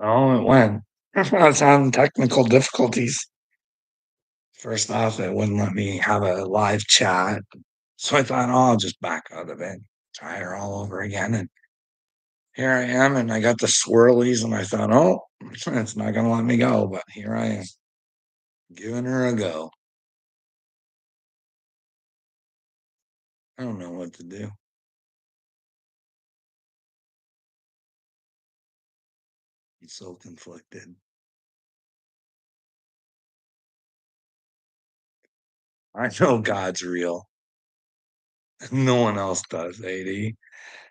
Oh, it went. I was having technical difficulties. First off, it wouldn't let me have a live chat. So I thought, oh, I'll just back out of it, try her all over again. And here I am, and I got the swirlies, and I thought, oh, it's not going to let me go. But here I am, giving her a go. I don't know what to do. I'm so conflicted. I know God's real. No one else does, AD.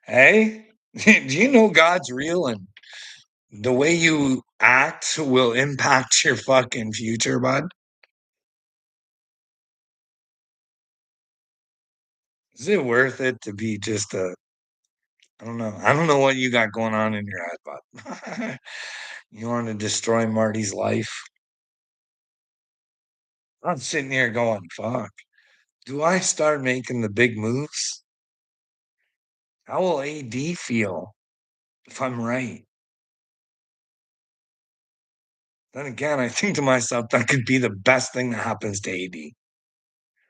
Hey, do you know God's real and the way you act will impact your fucking future, bud? Is it worth it to be just a I don't know. I don't know what you got going on in your head, bud. You want to destroy Marty's life? I'm sitting here going, fuck. Do I start making the big moves? How will AD feel if I'm right? Then again, I think to myself, that could be the best thing that happens to AD.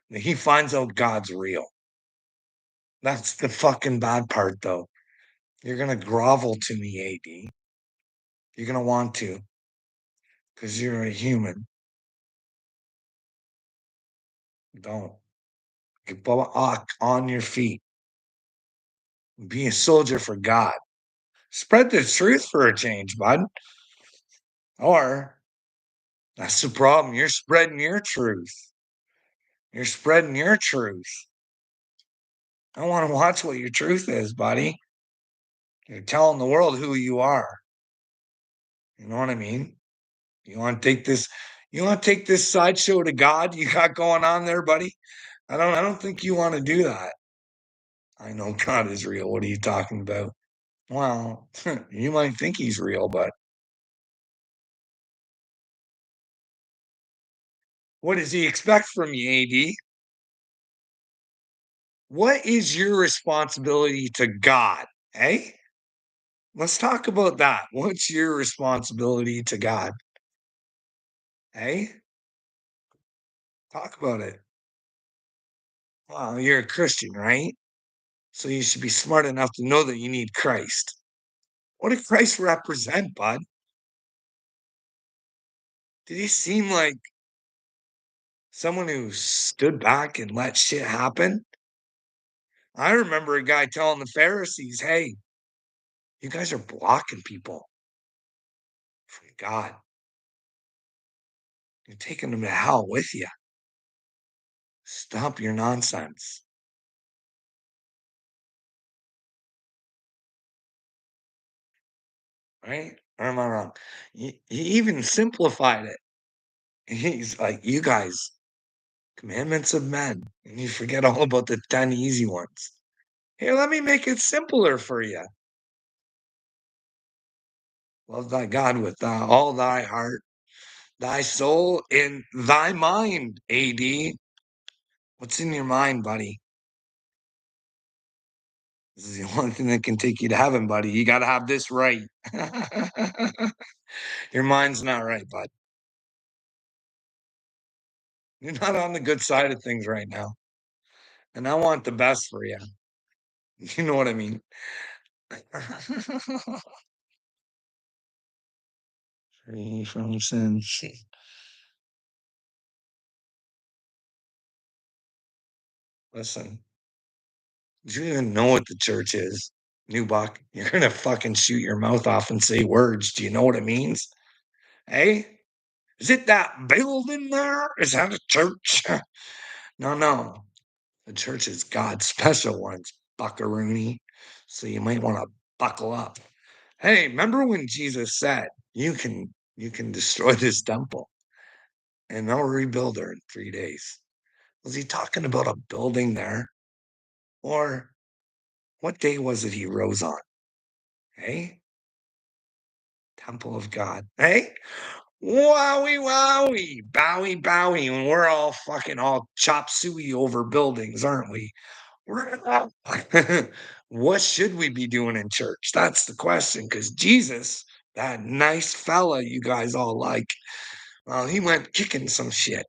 That he finds out God's real. That's the fucking bad part, though. You're going to grovel to me, AD. You're going to want to because you're a human. Don't. Get on your feet. Be a soldier for God. Spread the truth for a change, bud. Or that's the problem. You're spreading your truth. You're spreading your truth. I want to watch what your truth is, buddy. You're telling the world who you are. You know what I mean? You want to take this, you want to take this sideshow to God you got going on there, buddy? I don't think you want to do that. I know God is real. What are you talking about? Well, you might think he's real, but what does he expect from you, AD? What is your responsibility to God? Hey, let's talk about that. What's your responsibility to God? Hey, talk about it. Well, you're a Christian, right? So you should be smart enough to know that you need Christ. What did Christ represent, bud? Did he seem like someone who stood back and let shit happen? I remember a guy telling the Pharisees, hey, you guys are blocking people from God. You're taking them to hell with you. Stop your nonsense. Right? Or am I wrong? He even simplified it. He's like, you guys, commandments of men. And you forget all about the 10 easy ones. Here, let me make it simpler for you. Love thy God with all thy heart, thy soul, and thy mind, AD. What's in your mind, buddy? This is the only thing that can take you to heaven, buddy. You got to have this right. Your mind's not right, bud. You're not on the good side of things right now. And I want the best for you. You know what I mean? Free from sin. Listen, do you even know what the church is? New Buck, you're gonna fucking shoot your mouth off and say words. Do you know what it means? Hey, is it that building there? Is that a church? No, no. The church is God's special ones, buckaroony. So you might want to buckle up. Hey, remember when Jesus said, you can destroy this temple and I'll rebuild her in 3 days. Was he talking about a building there? Or what day was it he rose on? Hey? Temple of God. Hey? Wowie wowie. Bowie bowie. And we're all fucking all chop suey over buildings, aren't we? We're What should we be doing in church? That's the question. Because Jesus, that nice fella you guys all like, well, he went kicking some shit.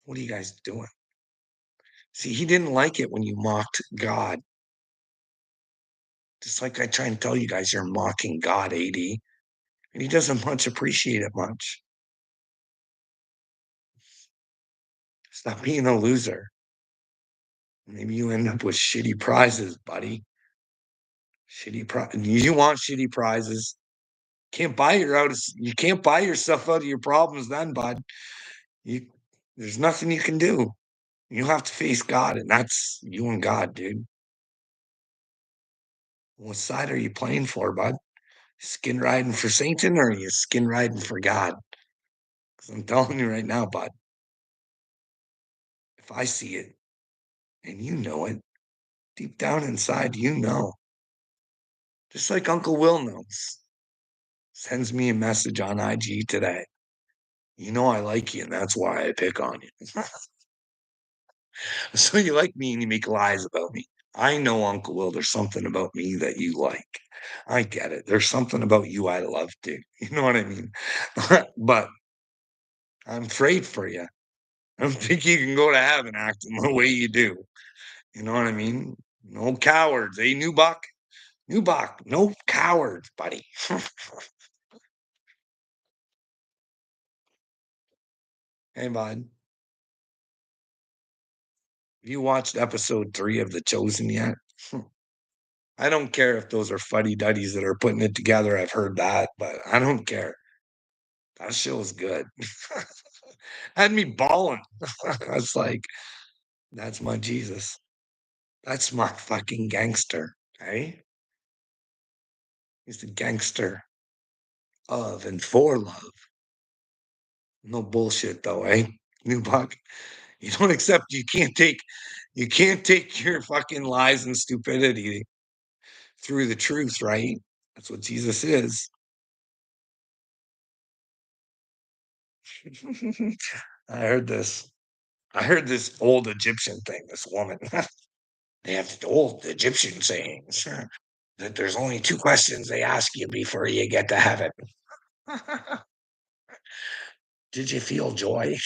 What are you guys doing? See, he didn't like it when you mocked God. Just like I try and tell you guys, you're mocking God, AD, and he doesn't much appreciate it much. Stop being a loser. Maybe you end up with shitty prizes, buddy. You want shitty prizes. You can't buy yourself out of your problems then, bud. You There's nothing you can do. You have to face God, and that's you and God, dude. What side are you playing for, bud? Skin riding for Satan, or are you skin riding for God? Because I'm telling you right now, bud, if I see it and you know it, deep down inside, you know. Just like Uncle Will knows. Sends me a message on IG today. You know I like you, and that's why I pick on you. So you like me and you make lies about me. I know, Uncle Will, there's something about me that you like. I get it. There's something about you I love too. You know what I mean? But I'm afraid for you. I don't think you can go to heaven acting the way you do. You know what I mean? No cowards, eh, New Buck? New Buck, no cowards, buddy. Hey, bud. Have you watched episode 3 of The Chosen yet? I don't care if those are fuddy duddies that are putting it together. I've heard that, but I don't care. That show is good. Had me bawling. I was like, that's my Jesus. That's my fucking gangster. Hey, he's the gangster of and for love. No bullshit though, eh? New Buck. You don't accept you can't take your fucking lies and stupidity through the truth, right? That's what Jesus is. I heard this. I heard this old Egyptian thing, this woman. They have the old Egyptian sayings that there's only 2 questions they ask you before you get to heaven. Did you feel joy?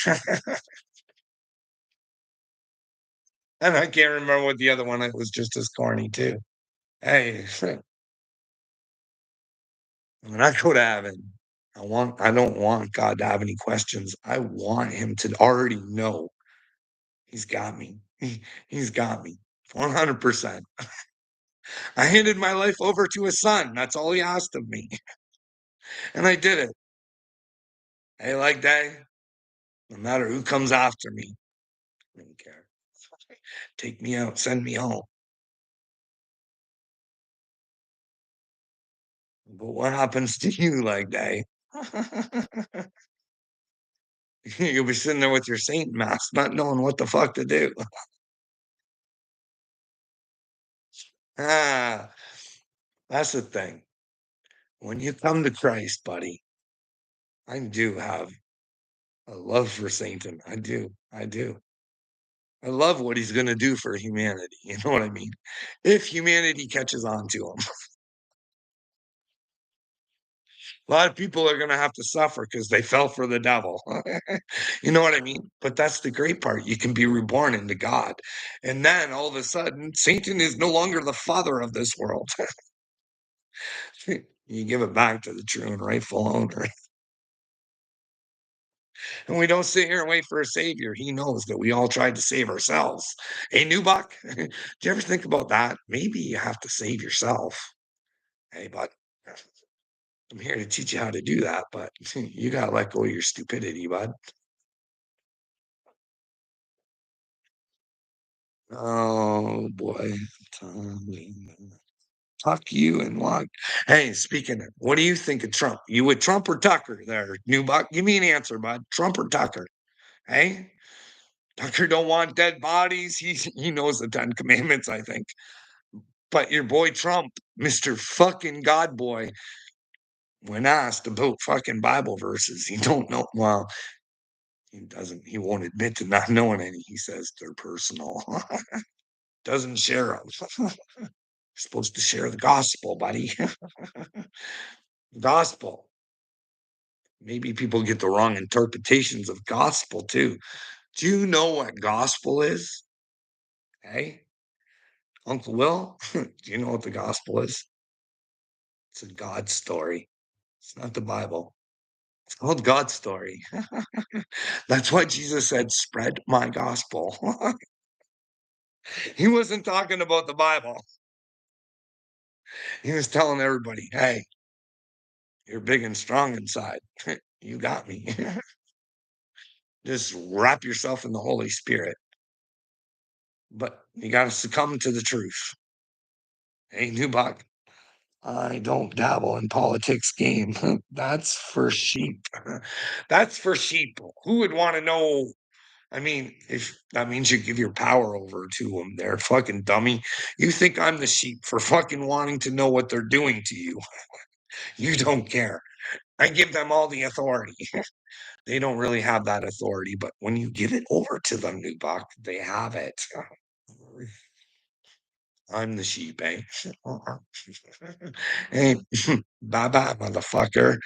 And I can't remember what the other one, it was just as corny too. Hey, when I go to heaven, I don't want God to have any questions. I want him to already know he's got me. He's got me 100%. I handed my life over to his son. That's all he asked of me. And I did it. Hey, like that, no matter who comes after me, I don't care. Take me out, send me home. But what happens to you like that? You'll be sitting there with your saint mask, not knowing what the fuck to do. Ah, that's the thing. When you come to Christ, buddy, I do have a love for Satan. I do. I do. I love what he's going to do for humanity. You know what I mean? If humanity catches on to him, a lot of people are going to have to suffer because they fell for the devil. You know what I mean? But that's the great part. You can be reborn into God. And then all of a sudden, Satan is no longer the father of this world. You give it back to the true and rightful owner. And we don't sit here and wait for a savior. He knows that we all tried to save ourselves. Hey, Newbuck, do you ever think about that? Maybe you have to save yourself. Hey, bud, I'm here to teach you how to do that, but you got to let go of your stupidity, bud. Oh, boy. Tommy. Tuck you and what? Hey, speaking of, what do you think of Trump? You with Trump or Tucker there, Newbuck? Give me an answer, bud. Trump or Tucker? Hey? Tucker don't want dead bodies. He knows the 10 commandments, I think. But your boy Trump, Mr. fucking God boy, when asked about fucking Bible verses, he don't know. Well, he won't admit to not knowing any. He says they're personal. Doesn't share them. supposed to share the gospel, buddy. Gospel. Maybe people get the wrong interpretations of gospel too. Do you know what gospel is? Hey, Uncle Will, do you know what the gospel is? It's a God story. It's not the Bible. It's called God's story. That's why Jesus said, spread my gospel. He wasn't talking about the Bible. He was telling everybody, hey, you're big and strong inside. You got me. Just wrap yourself in the Holy Spirit. But you got to succumb to the truth. Hey, Newbuck, I don't dabble in politics game. That's for sheep. That's for sheep. Who would want to know? I mean, if that means you give your power over to them, they're fucking dummy. You think I'm the sheep for fucking wanting to know what they're doing to you. You don't care. I give them all the authority. They don't really have that authority, but when you give it over to them, Newbuck, they have it. I'm the sheep, eh? Hey, bye bye, motherfucker.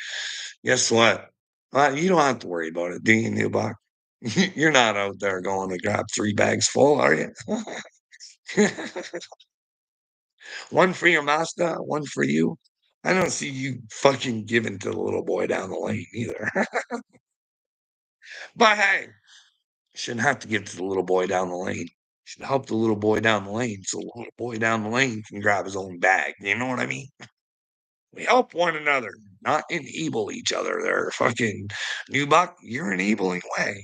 Guess what? You don't have to worry about it, do you, Newbuck? You're not out there going to grab 3 bags full, are you? One for your master, one for you. I don't see you fucking giving to the little boy down the lane either. But hey, shouldn't have to give to the little boy down the lane. Should help the little boy down the lane so the little boy down the lane can grab his own bag. You know what I mean? We help one another, not enable each other. They're fucking Newbuck, you're enabling way.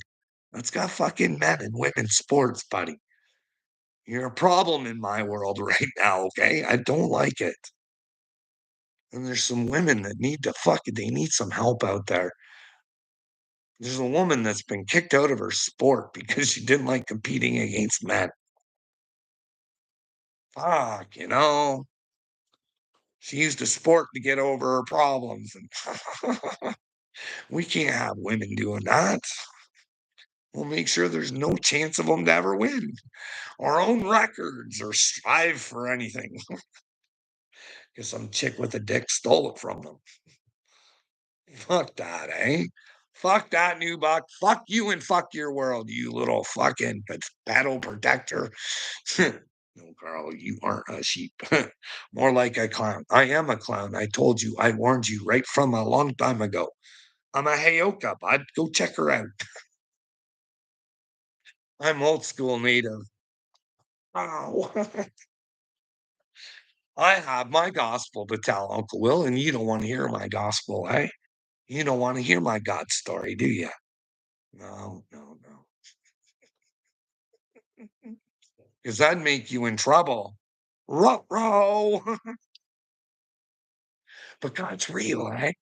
Let's got fucking men and women sports, buddy. You're a problem in my world right now, okay? I don't like it. And there's some women that need to they need some help out there. There's a woman that's been kicked out of her sport because she didn't like competing against men. Fuck, she used a sport to get over her problems. And we can't have women doing that. We'll make sure there's no chance of them to ever win our own records or strive for anything. Because some chick with a dick stole it from them. Fuck that, eh? Fuck that, new buck. Fuck you and fuck your world, you little fucking battle protector. No, Carl, you aren't a sheep. More like a clown. I am a clown. I told you. I warned you right from a long time ago. I'm a Heyoka, bud. Go check her out. I'm old school native. Wow. I have my gospel to tell, Uncle Will, and you don't want to hear my gospel, eh? You don't want to hear my God story, do you? No, no, no. Because that'd make you in trouble. Ruh-roh. But God's real, eh?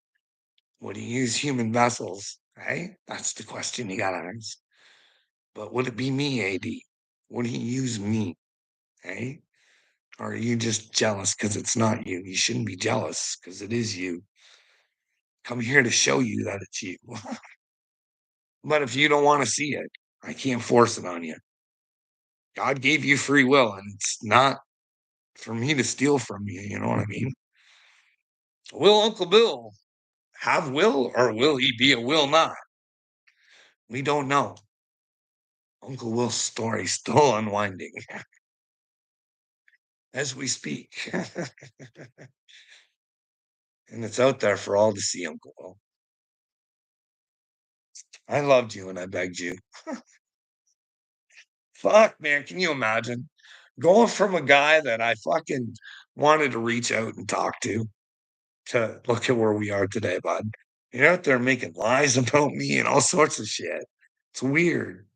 Would he use human vessels? Eh? That's the question you gotta ask. But would it be me, AD? Would he use me? Eh? Or are you just jealous because it's not you? You shouldn't be jealous because it is you. Come here to show you that it's you. But if you don't want to see it, I can't force it on you. God gave you free will, and it's not for me to steal from you. You know what I mean? Will Uncle Bill have will, or will he be a will not? We don't know. Uncle Will's story still unwinding as we speak. And it's out there for all to see, Uncle Will. I loved you and I begged you. Fuck, man, can you imagine going from a guy that I fucking wanted to reach out and talk to look at where we are today, bud? You're out there making lies about me and all sorts of shit. It's weird.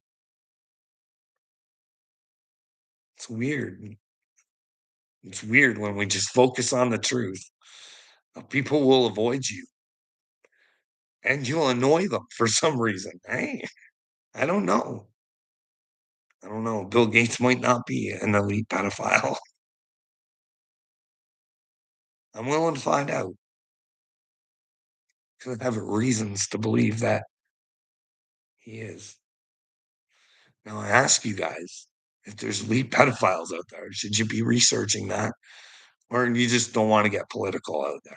It's weird. It's weird when we just focus on the truth. People will avoid you and you'll annoy them for some reason. Hey, I don't know. I don't know. Bill Gates might not be an elite pedophile. I'm willing to find out because I have reasons to believe that he is. Now, I ask you guys if there's elite pedophiles out there, should you be researching that? or you just don't wanna get political out there.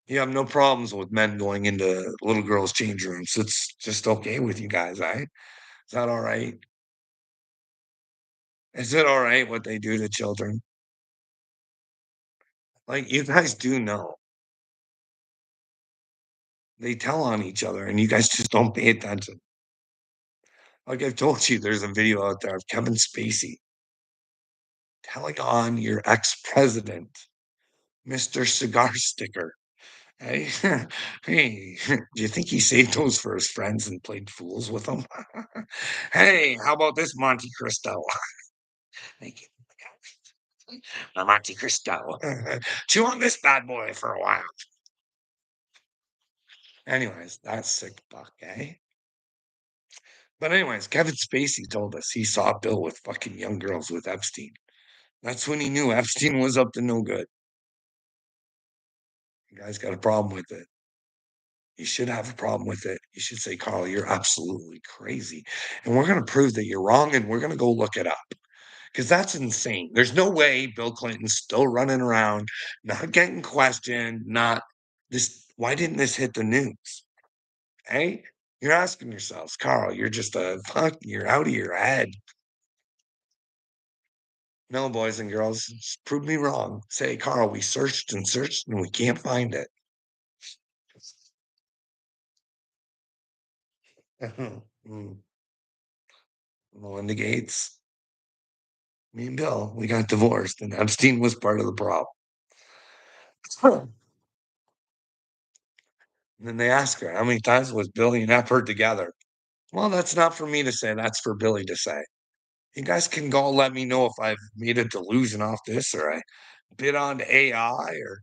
You have no problems with men going into little girls' change rooms. It's just okay with you guys, eh? Is that alright? Is it alright what they do to children? Like, you guys do know. They tell on each other, and you guys just don't pay attention. Like I've told you, there's a video out there of Kevin Spacey telling on your ex-president, Mr. Cigar Sticker. Hey, hey, do you think he saved those for his friends and played fools with them? Hey, how about this Monte Cristo? Thank you. A Monte Cristo. Chew on this bad boy for a while. Anyways, that's sick buck, eh? But anyways, Kevin Spacey told us he saw Bill with fucking young girls with Epstein. That's when he knew Epstein was up to no good. You guys got a problem with it. You should have a problem with it. You should say, Carl, you're absolutely crazy. And we're going to prove that you're wrong and we're going to go look it up because that's insane. There's no way Bill Clinton's still running around, not getting questioned, not this. Why didn't this hit the news? Hey, you're asking yourselves, Carl, you're just a fuck, you're out of your head. No, boys and girls, prove me wrong. Say, Carl, we searched and searched and we can't find it. Mm. Melinda Gates, me and Bill, we got divorced, and Epstein was part of the problem. And then they ask her, how many times was Billy and Epper together? Well, that's not for me to say. That's for Billy to say. You guys can go let me know if I've made a delusion off this or I bid on AI or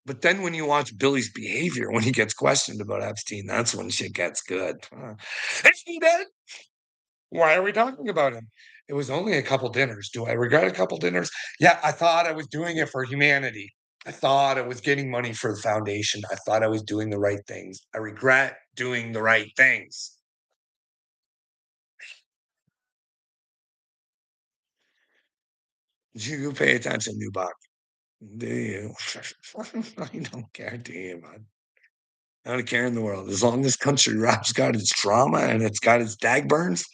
but then when you watch Billy's behavior when he gets questioned about Epstein, that's when shit gets good. Is he dead? Why are we talking about him? It was only a couple dinners. Do I regret a couple dinners? Yeah, I thought I was doing it for humanity. I thought I was getting money for the foundation. I thought I was doing the right things. I regret doing the right things. You pay attention, Newbach. Do you? I don't care, do you, man? I don't care in the world. As long as country rap's got its drama and it's got its dag burns,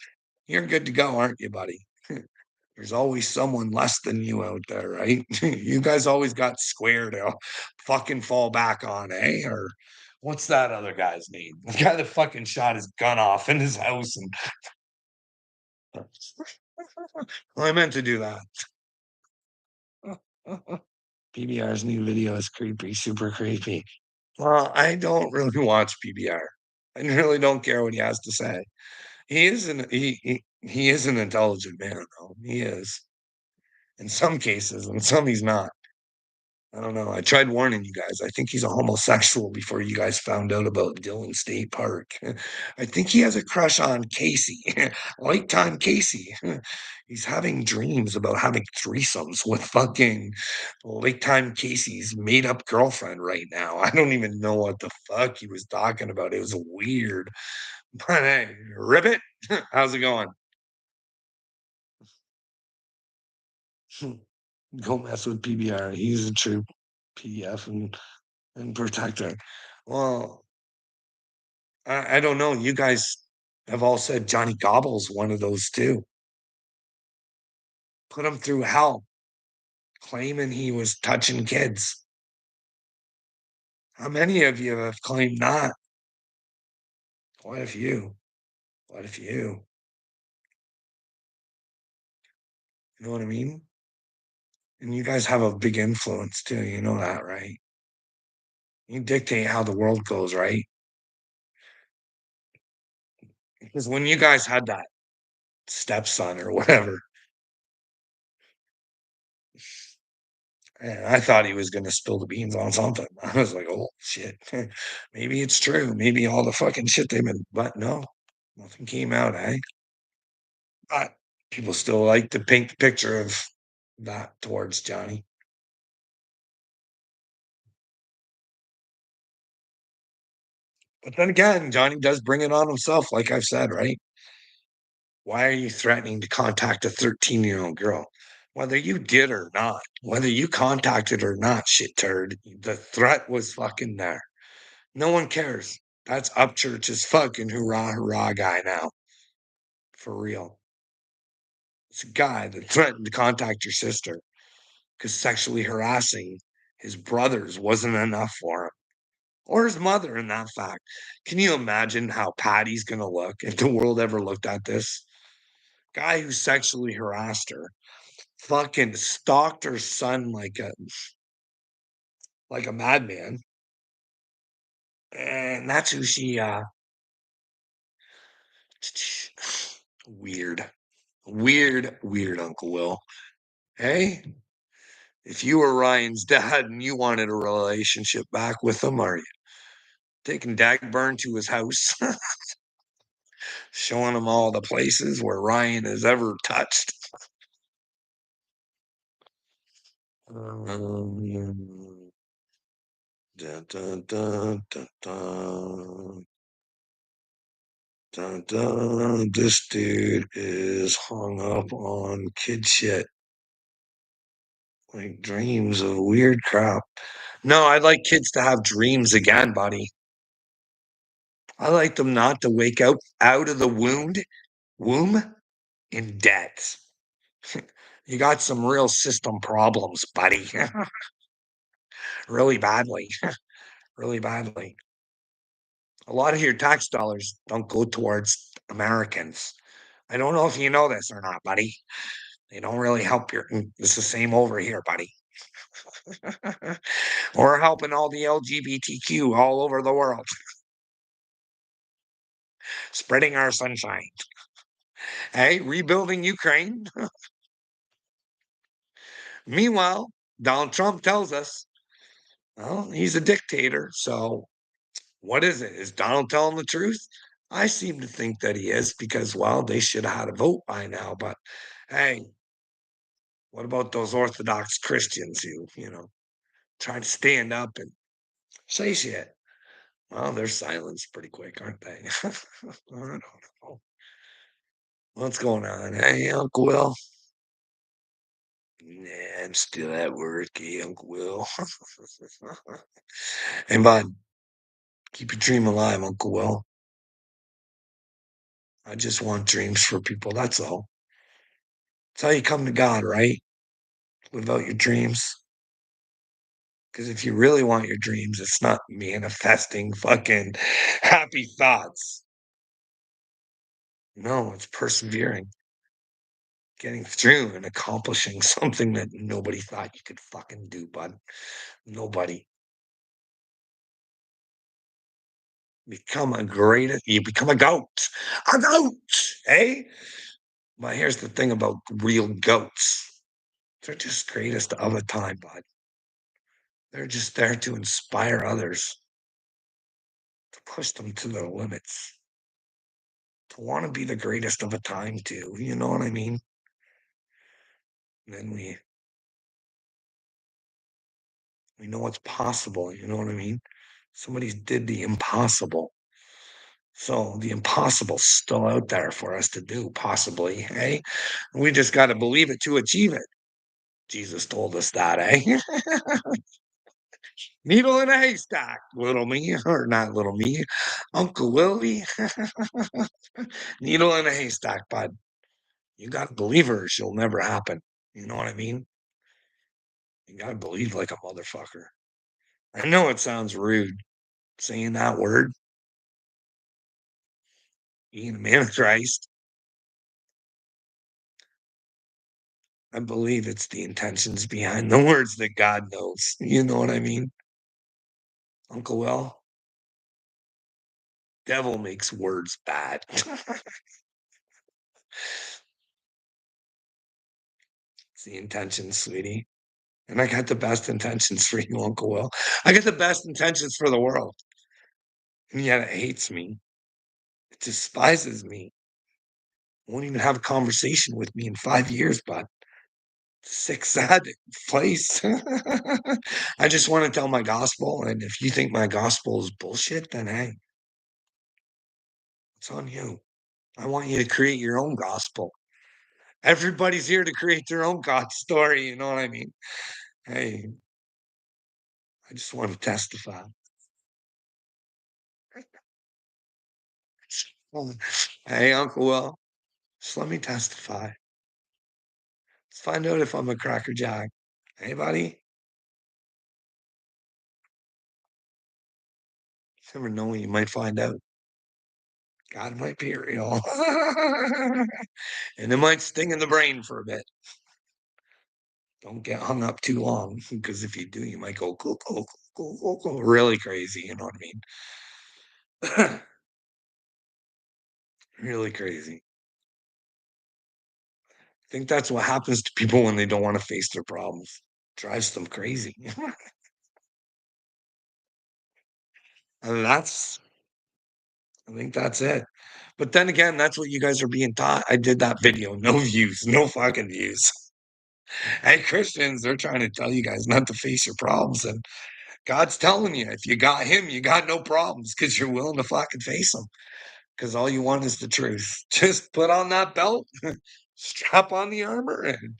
you're good to go, aren't you, buddy? There's always someone less than you out there, right? You guys always got square to fucking fall back on, eh? Or what's that other guy's name? The guy that fucking shot his gun off in his house and well, I meant to do that. PBR's new video is creepy, super creepy. Well, I don't really watch PBR. I really don't care what he has to say. He is an intelligent man, though. He is. In some cases, in some he's not. I don't know. I tried warning you guys. I think he's a homosexual before you guys found out about Dillon State Park. I think he has a crush on Casey, Lifetime Casey. He's having dreams about having threesomes with fucking Lifetime Casey's made up girlfriend right now. I don't even know what the fuck he was talking about. It was weird. But hey, Ribbit, how's it going? Go mess with PBR. He's a true PDF and protector. Well, I don't know. You guys have all said Johnny Gobble's one of those too. Put him through hell, claiming he was touching kids. How many of you have claimed not? Quite a few. Quite a few. You know what I mean? And you guys have a big influence too. You know that, right? You dictate how the world goes, right? Because when you guys had that stepson or whatever, and I thought he was gonna spill the beans on something. I was like, "Oh, shit. Maybe it's true. Maybe all the fucking shit they've been" but no, nothing came out, eh? But people still like to paint the picture of that towards Johnny. But then again, Johnny does bring it on himself, like I've said, right? Why are you threatening to contact a 13-year-old girl? Whether you did or not, whether you contacted or not, shit turd, the threat was fucking there. No one cares. That's Upchurch's fucking hurrah, hurrah guy now. For real. It's a guy that threatened to contact your sister because sexually harassing his brothers wasn't enough for him. Or his mother, in that fact. Can you imagine how Patty's going to look if the world ever looked at this? Guy who sexually harassed her, fucking stalked her son like a madman. And that's who she weird. Weird Uncle Will. Hey, if you were Ryan's dad and you wanted a relationship back with him, are you taking Dagburn to his house, showing him all the places where Ryan has ever touched? Dun, dun, dun, dun, dun. Dun, dun. This dude is hung up on kid shit. Like dreams of weird crap. No, I'd like kids to have dreams again, buddy. I like them not to wake out of the womb in debt. You got some real system problems, buddy. Really badly. Really badly. A lot of your tax dollars don't go towards Americans. I don't know if you know this or not, buddy. They don't really help your. It's the same over here, buddy. We're helping all the LGBTQ all over the world, spreading our sunshine. Hey, rebuilding Ukraine. Meanwhile, Donald Trump tells us, well, he's a dictator. So what is it? Is Donald telling the truth? I seem to think that he is because, well, they should have had a vote by now. But hey, what about those Orthodox Christians who, try to stand up and say shit? Well, they're silenced pretty quick, aren't they? I don't know. What's going on? Hey, Uncle Will. Nah, I'm still at work, hey, Uncle Will. Hey, bud, keep your dream alive, Uncle Will. I just want dreams for people. That's all. That's how you come to God, right? Live out your dreams. Because if you really want your dreams, it's not manifesting fucking happy thoughts. No, it's persevering, getting through and accomplishing something that nobody thought you could fucking do, bud. Nobody. You become a goat. A goat, eh? But here's the thing about real goats. They're just greatest of a time, bud. They're just there to inspire others, to push them to their limits, to want to be the greatest of a time too. You know what I mean? And then we know what's possible. You know what I mean? Somebody did the impossible. So the impossible's still out there for us to do, possibly. Hey, we just got to believe it to achieve it. Jesus told us that, eh? Needle in a haystack, little me, or not little me, Uncle Willie. Needle in a haystack, bud. You got to believe her, or she'll never happen. You know what I mean? You got to believe like a motherfucker. I know it sounds rude saying that word, being a man of Christ. I believe it's the intentions behind the words that God knows. You know what I mean? Uncle Will, devil makes words bad. It's the intentions, sweetie. And I got the best intentions for you, Uncle Will. I got the best intentions for the world. And yet it hates me. It despises me. Won't even have a conversation with me in 5 years, but sick, sad place. I just want to tell my gospel. And if you think my gospel is bullshit, then hey, it's on you. I want you to create your own gospel. Everybody's here to create their own God story, you know what I mean? Hey, I just want to testify. Hey, Uncle Will, just let me testify. Let's find out if I'm a cracker jack. Hey, buddy. Never know, you might find out. God might be real. And it might sting in the brain for a bit. Don't get hung up too long, because if you do, you might go really crazy, you know what I mean? Really crazy. I think that's what happens to people when they don't wanna face their problems. Drives them crazy. And I think that's it. But then again, that's what you guys are being taught. I did that video, no views, no fucking views. Hey, Christians, they're trying to tell you guys not to face your problems, and God's telling you, if you got him, you got no problems because 'cause you're willing to fucking face them. Because all you want is the truth. Just put on that belt, strap on the armor, and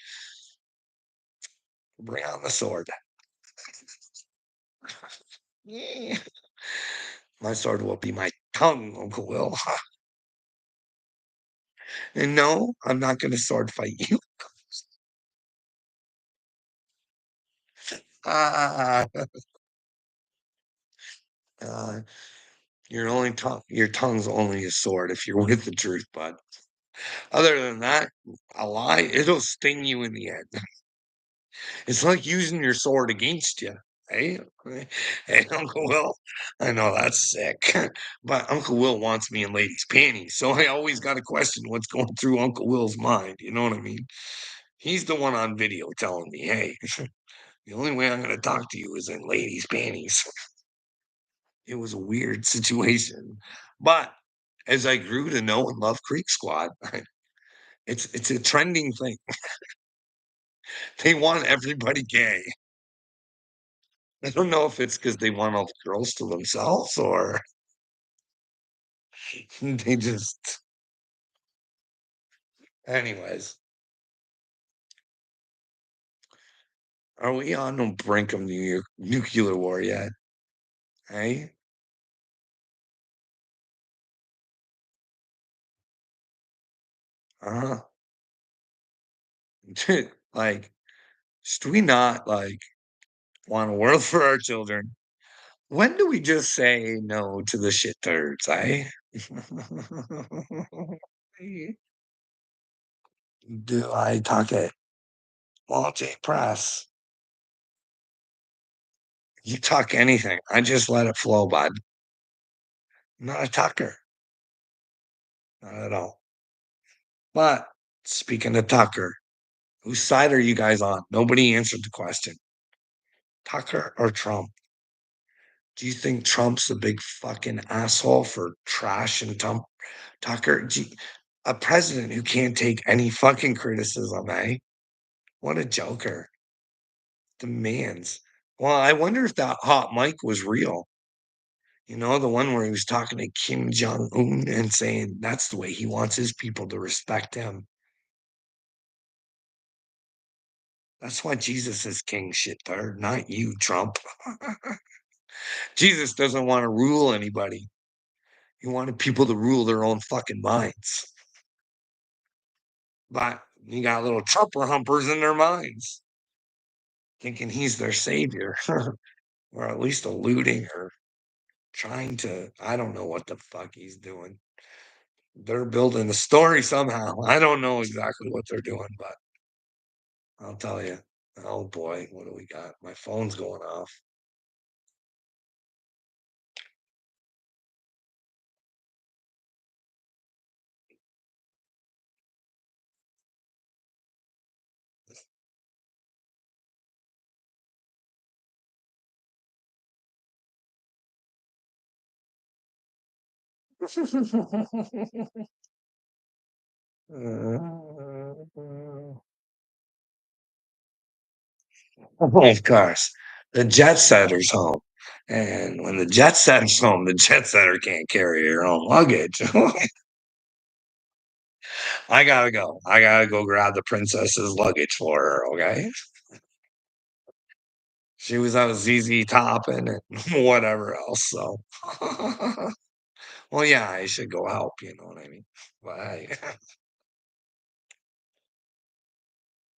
bring on the sword. Yeah. My sword will be my tongue, Uncle Will. And no, I'm not gonna sword fight you. Ah, uh, your tongue's only a sword if you're with the truth, bud. Other than that, a lie, it'll sting you in the end. It's like using your sword against you. Hey, hey, Uncle Will. I know that's sick, but Uncle Will wants me in ladies' panties, so I always got to question what's going through Uncle Will's mind. You know what I mean? He's the one on video telling me, "Hey, the only way I'm going to talk to you is in ladies' panties." It was a weird situation, but as I grew to know and love Creek Squad, it's a trending thing. They want everybody gay. I don't know if it's because they want all the girls to themselves or they just anyways, are we on the brink of nuclear war yet? Hey? Uh-huh. Like, should we not, like, want a world for our children? When do we just say no to the shit turds, eh? Do I talk it? Multi press. You talk anything. I just let it flow, bud. I'm not a talker. Not at all. But speaking of Tucker, whose side are you guys on? Nobody answered the question. Tucker or Trump? Do you think Trump's a big fucking asshole for trash and Tucker? A president who can't take any fucking criticism, eh? What a joker. Demands. Well, I wonder if that hot mic was real. You know, the one where he was talking to Kim Jong Un and saying that's the way he wants his people to respect him. That's why Jesus is king, shittard, not you, Trump. Jesus doesn't want to rule anybody. He wanted people to rule their own fucking minds. But you got little Trumper humpers in their minds, thinking he's their savior, or at least alluding or trying to. I don't know what the fuck he's doing. They're building a story somehow. I don't know exactly what they're doing, but I'll tell you. Oh boy, what do we got? My phone's going off. Of course, the jet setter's home. And when the jet setter's home, the jet setter can't carry her own luggage. I gotta go. I gotta go grab the princess's luggage for her, okay? She was on ZZ Top and whatever else, so well, yeah, I should go help, you know what I mean? But hey